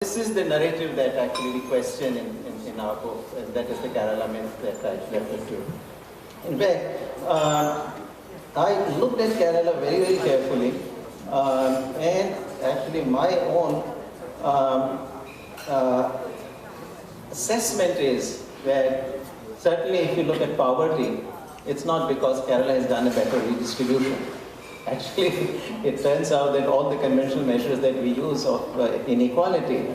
This is the narrative that actually we question in our book, and that is the Kerala myth that I referred to. In fact, I looked at Kerala very, very carefully, and actually my own assessment is that certainly if you look at poverty, it's not because Kerala has done a better redistribution. Actually, it turns out that all the conventional measures that we use of inequality,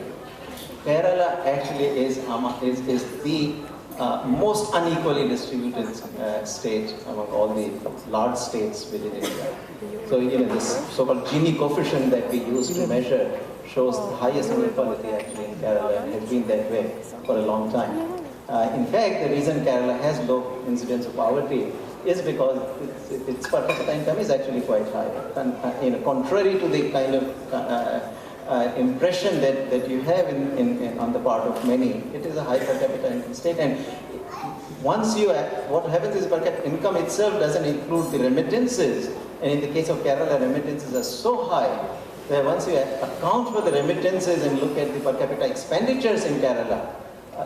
Kerala actually is the most unequally distributed state among all the large states within India. So, this so-called Gini coefficient that we use to measure shows the highest inequality actually in Kerala, and has been that way for a long time. In fact, the reason Kerala has low incidence of poverty is because its per capita income is actually quite high. And, contrary to the kind of impression that you have on the part of many, it is a high per capita income state. And once what happens is per capita income itself doesn't include the remittances. And in the case of Kerala, remittances are so high that once you account for the remittances and look at the per capita expenditures in Kerala,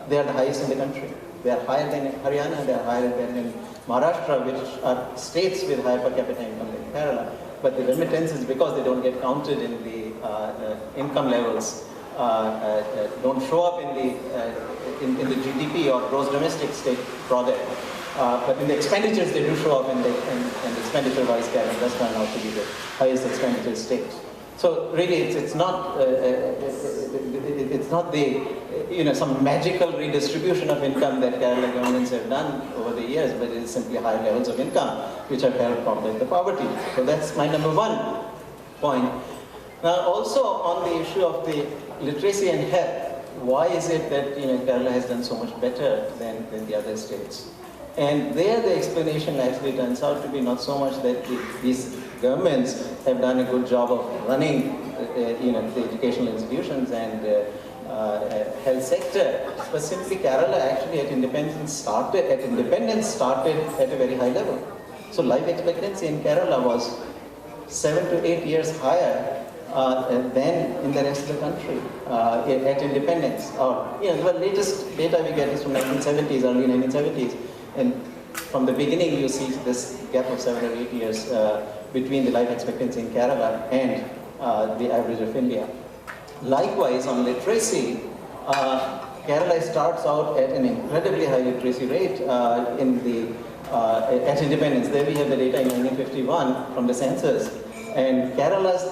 they are the highest in the country. They are higher than in Haryana, they are higher than in Maharashtra, which are states with higher per capita income than Kerala. But the remittances, because they don't get counted in the income levels, don't show up in the GDP or gross domestic state product. But in the expenditures, they do show up, and expenditure-wise, Kerala does turn out to be the highest expenditure state. So really, it's not the some magical redistribution of income that Kerala governments have done over the years, but it is simply higher levels of income which have helped combat the poverty. So that's my number one point. Now, also on the issue of the literacy and health, why is it that Kerala has done so much better than the other states? And there, the explanation actually turns out to be not so much that these governments have done a good job of running, the educational institutions and health sector, but simply Kerala actually at independence started at a very high level. So life expectancy in Kerala was 7 to 8 years higher than in the rest of the country at independence. The latest data we get is from 1970s, early 1970s, and from the beginning you see this gap of 7 or 8 years between the life expectancy in Kerala and the average of India. Likewise, on literacy, Kerala starts out at an incredibly high literacy rate at independence. There we have the data in 1951 from the census, and Kerala's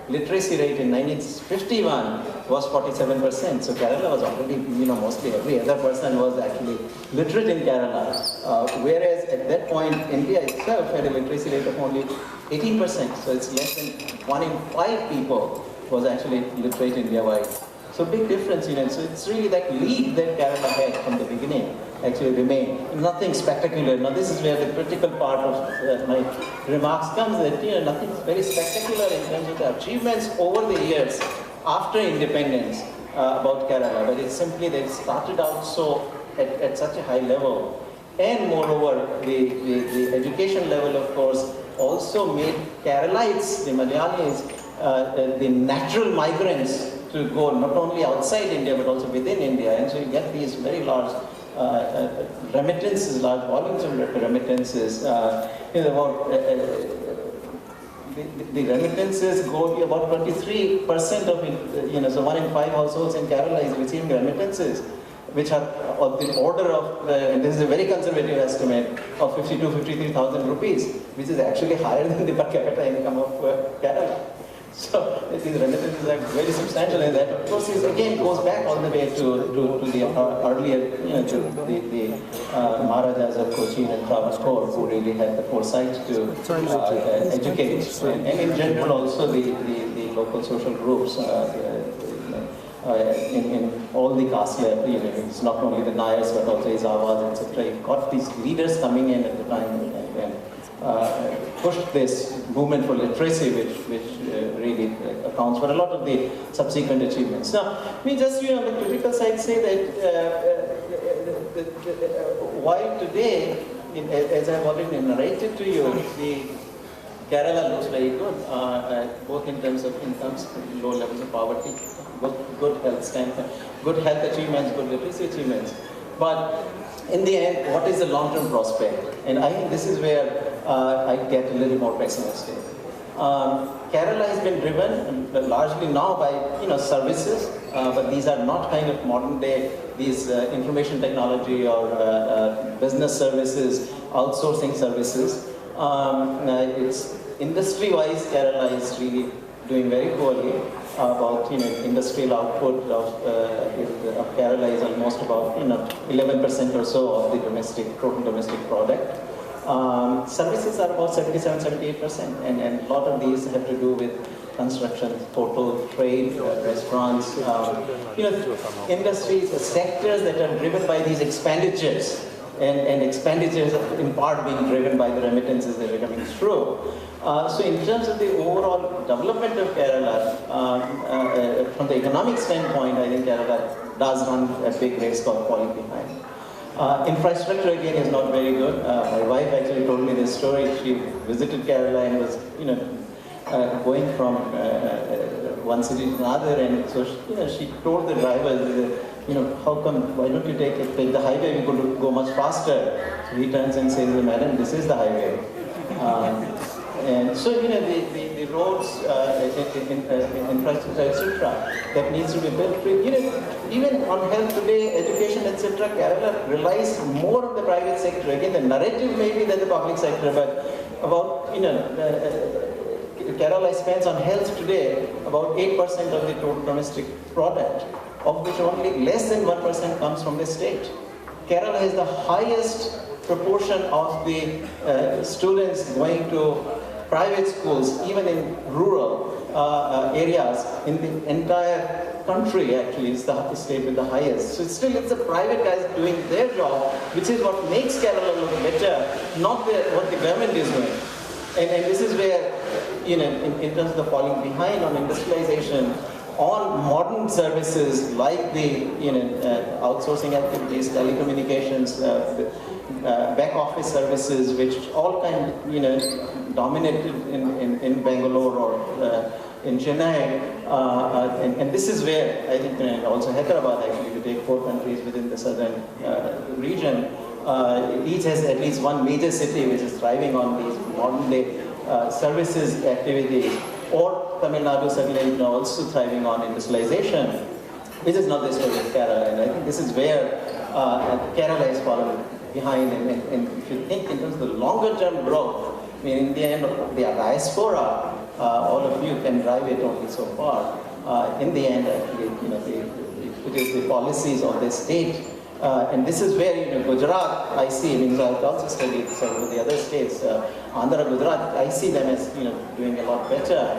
literacy rate in 1951 was 47%. So Kerala was already, mostly every other person was actually literate in Kerala. Whereas at that point, India itself had a literacy rate of only 18%. So it's less than 1 in 5 people was actually literate India-wide. So big difference, So it's really that lead that Kerala had from the beginning actually remained. Nothing spectacular. Now this is where the critical part of my remarks comes, that nothing very spectacular in terms of the achievements over the years after independence about Kerala, but it's simply that it started out at such a high level, and moreover the education level, of course, also made Keralites, the Malayalis, the natural migrants to go not only outside India but also within India, and so you get these very large remittances, large volumes of remittances. The remittances go to about 23% of so 1 in 5 households in Kerala is receiving remittances, which are of the order of, and this is a very conservative estimate, of 53,000 rupees, which is actually higher than the per capita income of Kerala. So these remittances are very substantial, and that, of course, again goes back all the way to the earlier, to the Maharajas of Cochin and Travancore, who really had the foresight to educate, and in general also the local social groups in all the caste levels. It's not only the Nayars but also Izawas, etc. You've got these leaders coming in at the time and pushed this movement for literacy, which really accounts for a lot of the subsequent achievements. Now, we just, on the critical side, say that while today, as I've already narrated to you, Kerala looks very good, both in terms of incomes, low levels of poverty, good health standpoint, good health achievements, good literacy achievements. But in the end, what is the long-term prospect? And I think this is where I get a little more pessimistic. Kerala has been driven largely now by services, but these are not kind of modern day, these information technology or business services, outsourcing services. It's industry-wise, Kerala is really doing very poorly. About industrial output of Kerala is almost about 11% or so of the total domestic product. Services are about 77-78%, and a lot of these have to do with construction, hotel, trade, restaurants, industries, sectors that are driven by these expenditures, and expenditures in part being driven by the remittances that are coming through. So in terms of the overall development of Kerala, from the economic standpoint, I think Kerala does run a big race called falling behind. Infrastructure again is not very good. My wife actually told me this story. She visited Kerala and was, going from one city to another, and so she told the drivers, how come? Why don't you take the highway? We could go much faster. So he turns and says, "Madam, this is the highway." And so, the roads, infrastructure, etc., that needs to be built. Even on health today, education, etc., Kerala relies more on the private sector. Again, the narrative may be that the public sector, but about, Kerala spends on health today about 8% of the total domestic product, of which only less than 1% comes from the state. Kerala has the highest proportion of the students going to private schools, even in rural areas, in the entire country actually, is the state with the highest. So it's the private guys doing their job, which is what makes Kerala look better, not what the government is doing. And this is where, in terms of the falling behind on industrialization, on modern services like the outsourcing activities, telecommunications, back office services, which all dominated in Bangalore or in Chennai, and this is where I think also Hyderabad actually, to take 4 countries within the southern region, each has at least one major city which is thriving on these modern day services activities, or Tamil Nadu certainly also thriving on industrialization, which is not the story of Kerala. And I think this is where Kerala is fallen behind. And if you think in terms of the longer term growth, I mean, in the end, the diaspora, all of you can drive it only so far. In the end, actually, it is the policies of the state. And this is where, Gujarat, I see, I've also studied some of the other states, Andhra, Gujarat, I see them as, doing a lot better,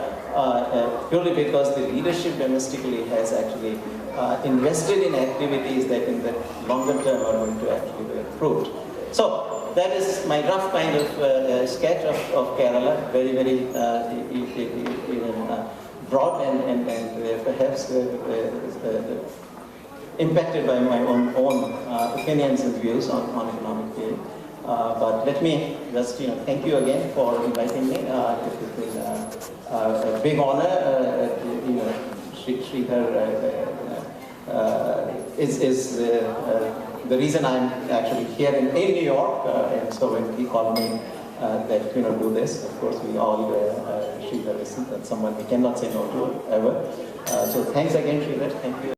purely because the leadership domestically has actually invested in activities that in the longer term are going to actually be approved. So that is my rough kind of sketch of Kerala, very, very broad and perhaps impacted by my own opinions and views on economic theory. But let me just thank you again for inviting me. It has been a big honor. Sridhar is the reason I'm actually here in New York. And so when he called me that do this, of course we all Sridhar is someone we cannot say no to ever. So thanks again, Sridhar. Thank you.